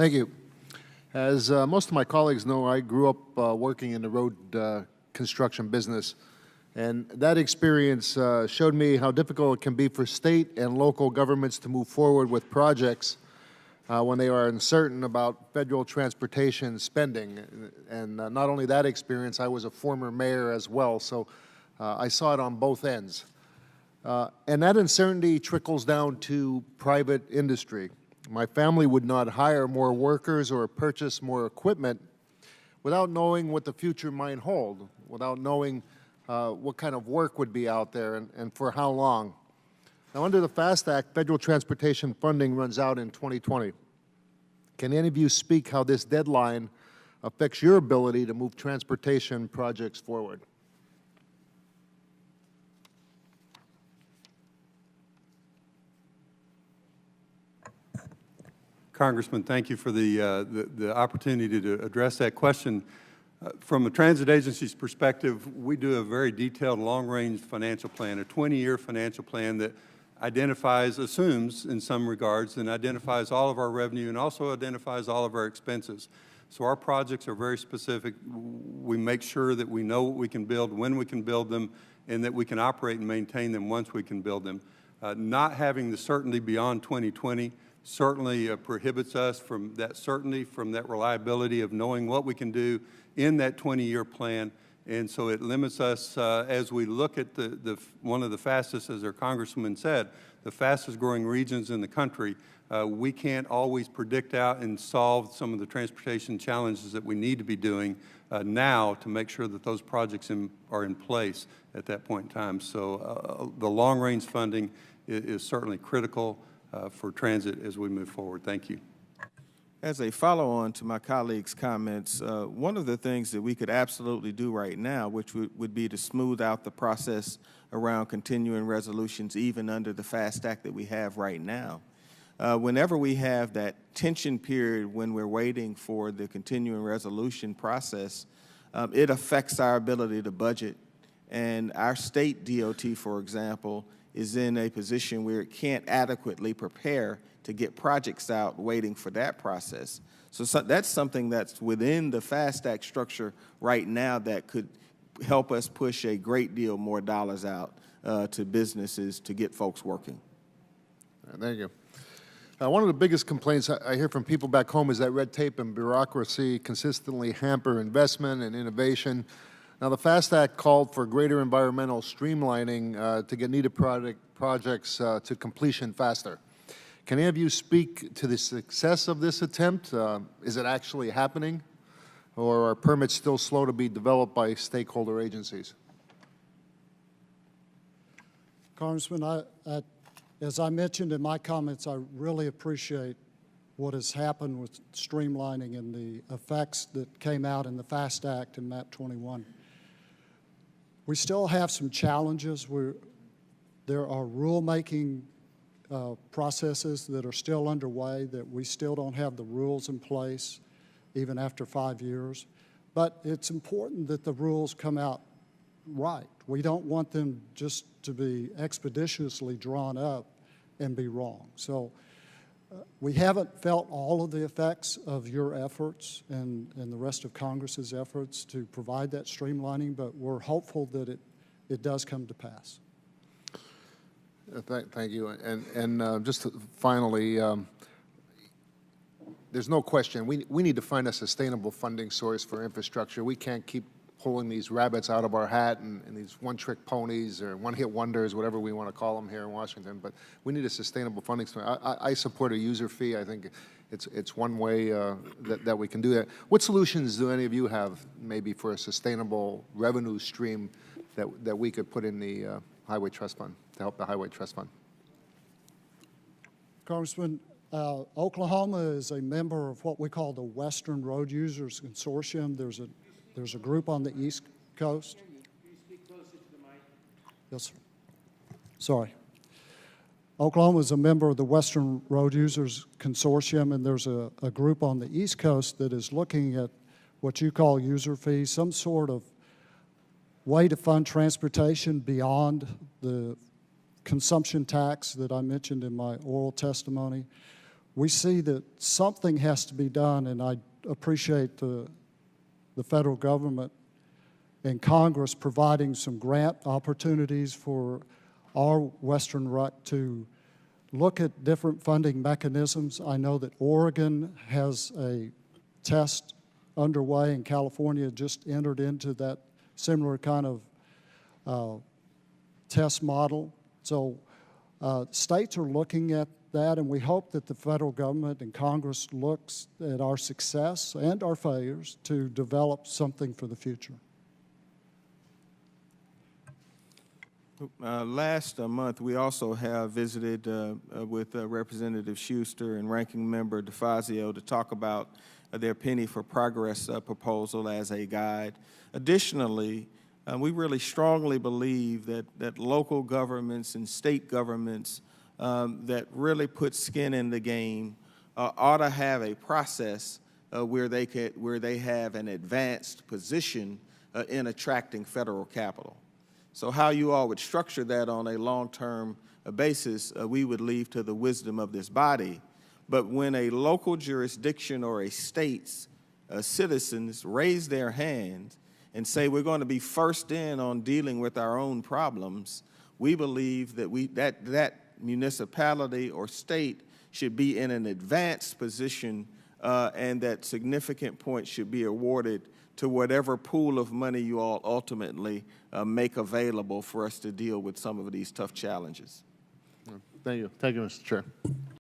Thank you. As most of my colleagues know, I grew up working in the road construction business, and that experience showed me how difficult it can be for state and local governments to move forward with projects when they are uncertain about federal transportation spending. And not only that experience, I was a former mayor as well, so I saw it on both ends. And that uncertainty trickles down to private industry. My family would not hire more workers or purchase more equipment without knowing what the future might hold, without knowing what kind of work would be out there and for how long. Now, under the FAST Act, federal transportation funding runs out in 2020. Can any of you speak how this deadline affects your ability to move transportation projects forward? Congressman, thank you for the opportunity to address that question. From a transit agency's perspective, we do a very detailed long-range financial plan, a 20-year financial plan that assumes in some regards, and identifies all of our revenue and also identifies all of our expenses. So our projects are very specific. We make sure that we know what we can build, when we can build them, and that we can operate and maintain them once we can build them. Not having the certainty beyond 2020 certainly prohibits us from that certainty, from that reliability of knowing what we can do in that 20-year plan. And so it limits us as we look at one of the fastest, as our congressman said, the fastest growing regions in the country. We can't always predict out and solve some of the transportation challenges that we need to be doing now to make sure that those projects are in place at that point in time. So the long-range funding is certainly critical for transit as we move forward. Thank you. As a follow-on to my colleagues' comments, one of the things that we could absolutely do right now, which would be to smooth out the process around continuing resolutions even under the FAST Act that we have right now. Whenever we have that tension period when we're waiting for the continuing resolution process, it affects our ability to budget. And our state DOT, for example, is in a position where it can't adequately prepare to get projects out waiting for that process. So that's something that's within the FAST Act structure right now that could help us push a great deal more dollars out to businesses to get folks working. Thank you. One of the biggest complaints I hear from people back home is that red tape and bureaucracy consistently hamper investment and innovation. Now, the FAST Act called for greater environmental streamlining to get needed projects to completion faster. Can any of you speak to the success of this attempt? Is it actually happening, or are permits still slow to be developed by stakeholder agencies? Congressman, as I mentioned in my comments, I really appreciate what has happened with streamlining and the effects that came out in the FAST Act and MAP 21. We still have some challenges. There are rulemaking processes that are still underway that we still don't have the rules in place, even after 5 years. But it's important that the rules come out right. We don't want them just to be expeditiously drawn up and be wrong. So we haven't felt all of the effects of your efforts and the rest of Congress's efforts to provide that streamlining, but we're hopeful that it does come to pass. Thank you. And just finally, there's no question we need to find a sustainable funding source for infrastructure. We can't keep pulling these rabbits out of our hat and these one-trick ponies or one-hit wonders, whatever we want to call them here in Washington. But we need a sustainable funding source. I support a user fee. I think it's one way that we can do that. What solutions do any of you have maybe for a sustainable revenue stream that we could put in the Highway Trust Fund to help the Highway Trust Fund? Congressman, Oklahoma is a member of what we call the Western Road Users Consortium. There's a group on the East Coast. Can you speak closer to the mic? Yes, sir. Sorry. Oklahoma is a member of the Western Road Users Consortium, and there's a group on the East Coast that is looking at what you call user fees, some sort of way to fund transportation beyond the consumption tax that I mentioned in my oral testimony. we see that something has to be done, and I appreciate the federal government and Congress providing some grant opportunities for our Western RUC to look at different funding mechanisms. I know that Oregon has a test underway, and California just entered into that similar kind of test model. So states are looking at that, and we hope that the federal government and Congress looks at our success and our failures to develop something for the future. Last month, we also have visited with Representative Schuster and Ranking Member DeFazio to talk about their Penny for Progress proposal as a guide. Additionally, we really strongly believe that local governments and state governments that really put skin in the game ought to have a process where they have an advanced position in attracting federal capital. So how you all would structure that on a long-term basis, we would leave to the wisdom of this body. But when a local jurisdiction or a state's citizens raise their hand and say we're going to be first in on dealing with our own problems, we believe that that municipality or state should be in an advanced position and that significant points should be awarded to whatever pool of money you all ultimately make available for us to deal with some of these tough challenges. Thank you. Thank you, Mr. Chair.